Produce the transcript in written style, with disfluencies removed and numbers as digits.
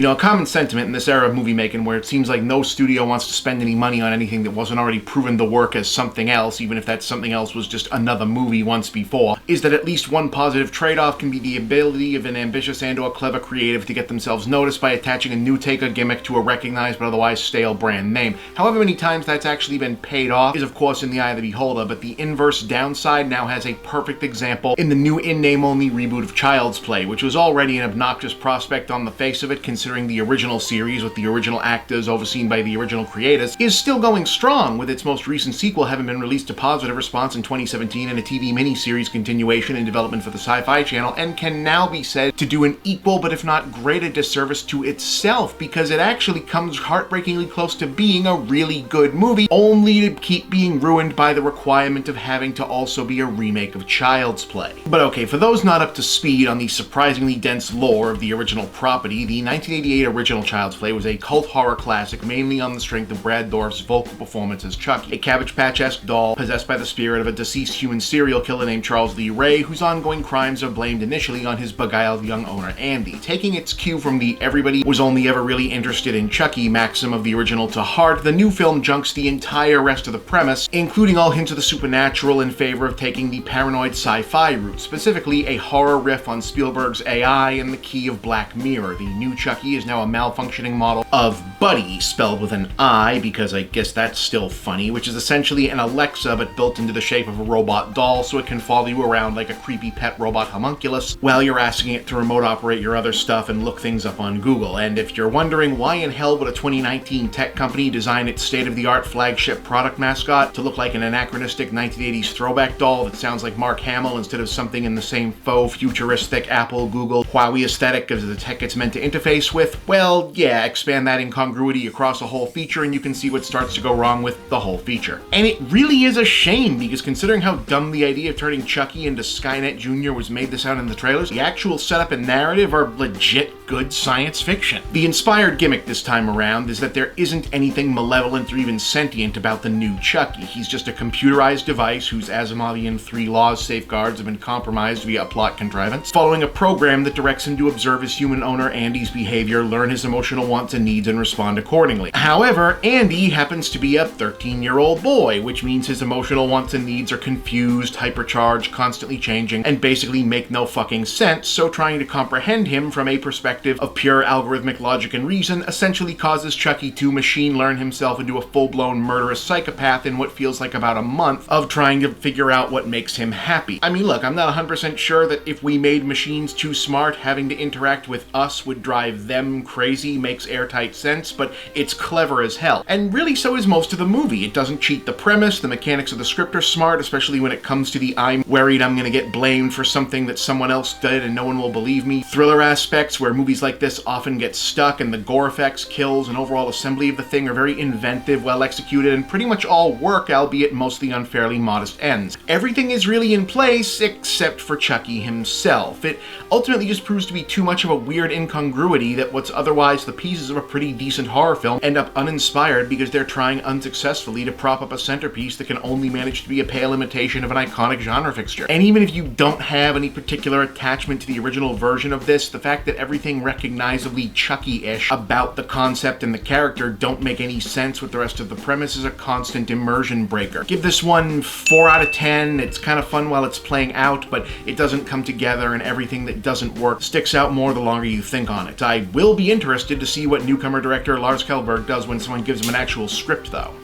You know, a common sentiment in this era of movie making where it seems like no studio wants to spend any money on anything that wasn't already proven to work as something else, even if that something else was just another movie once before, is that at least one positive trade-off can be the ability of an ambitious and/or clever creative to get themselves noticed by attaching a new take or gimmick to a recognized but otherwise stale brand name. However many times that's actually been paid off is of course in the eye of the beholder, but the inverse downside now has a perfect example in the new in-name only reboot of Child's Play, which was already an obnoxious prospect on the face of it considering the original series with the original actors overseen by the original creators is still going strong, with its most recent sequel having been released to positive response in 2017 and a TV miniseries continuation in development for the Sci-Fi Channel, and can now be said to do an equal but if not greater disservice to itself because it actually comes heartbreakingly close to being a really good movie, only to keep being ruined by the requirement of having to also be a remake of Child's Play. But okay, for those not up to speed on the surprisingly dense lore of the original property, the 1988 original Child's Play was a cult horror classic mainly on the strength of Brad Dourif's vocal performance as Chucky, a Cabbage Patch-esque doll possessed by the spirit of a deceased human serial killer named Charles Lee Ray, whose ongoing crimes are blamed initially on his beguiled young owner Andy. Taking its cue from the everybody was only ever really interested in Chucky maxim of the original to heart, the new film junks the entire rest of the premise, including all hints of the supernatural in favor of taking the paranoid sci-fi route, specifically a horror riff on Spielberg's AI and the key of Black Mirror. The new Chucky is now a malfunctioning model of Buddy, spelled with an I because I guess that's still funny, which is essentially an Alexa but built into the shape of a robot doll so it can follow you around like a creepy pet robot homunculus while you're asking it to remote operate your other stuff and look things up on Google. And if you're wondering why in hell would a 2019 tech company design its state-of-the-art flagship product mascot to look like an anachronistic 1980s throwback doll that sounds like Mark Hamill instead of something in the same faux futuristic Apple, Google, Huawei aesthetic as the tech it's meant to interface with, well, yeah, expand that incongruity across a whole feature and you can see what starts to go wrong with the whole feature. And it really is a shame because considering how dumb the idea of turning Chucky into Skynet Jr. was made to sound in the trailers, the actual setup and narrative are legit good science fiction. The inspired gimmick this time around is that there isn't anything malevolent or even sentient about the new Chucky. He's just a computerized device whose Asimovian 3 laws safeguards have been compromised via a plot contrivance, following a program that directs him to observe his human owner Andy's behavior, learn his emotional wants and needs, and respond accordingly. However, Andy happens to be a 13-year-old boy, which means his emotional wants and needs are confused, hypercharged, constantly changing, and basically make no fucking sense, so trying to comprehend him from a perspective of pure algorithmic logic and reason essentially causes Chucky to machine learn himself into a full-blown murderous psychopath in what feels like about a month of trying to figure out what makes him happy. I mean, look, I'm not 100% sure that if we made machines too smart, having to interact with us would drive them crazy makes airtight sense, but it's clever as hell. And really so is most of the movie. It doesn't cheat the premise, the mechanics of the script are smart, especially when it comes to the I'm worried I'm gonna get blamed for something that someone else did and no one will believe me thriller aspects where movies like this often get stuck, and the gore effects, kills, and overall assembly of the thing are very inventive, well executed, and pretty much all work, albeit mostly on fairly modest ends. Everything is really in place except for Chucky himself. It ultimately just proves to be too much of a weird incongruity that what's otherwise the pieces of a pretty decent horror film end up uninspired because they're trying unsuccessfully to prop up a centerpiece that can only manage to be a pale imitation of an iconic genre fixture. And even if you don't have any particular attachment to the original version of this, the fact that everything recognizably Chucky-ish about the concept and the character don't make any sense with the rest of the premise is a constant immersion breaker. Give this one 4 out of 10. It's kind of fun while it's playing out, but it doesn't come together and everything that doesn't work sticks out more the longer you think on it. I will be interested to see what newcomer director Lars Kjellberg does when someone gives him an actual script though.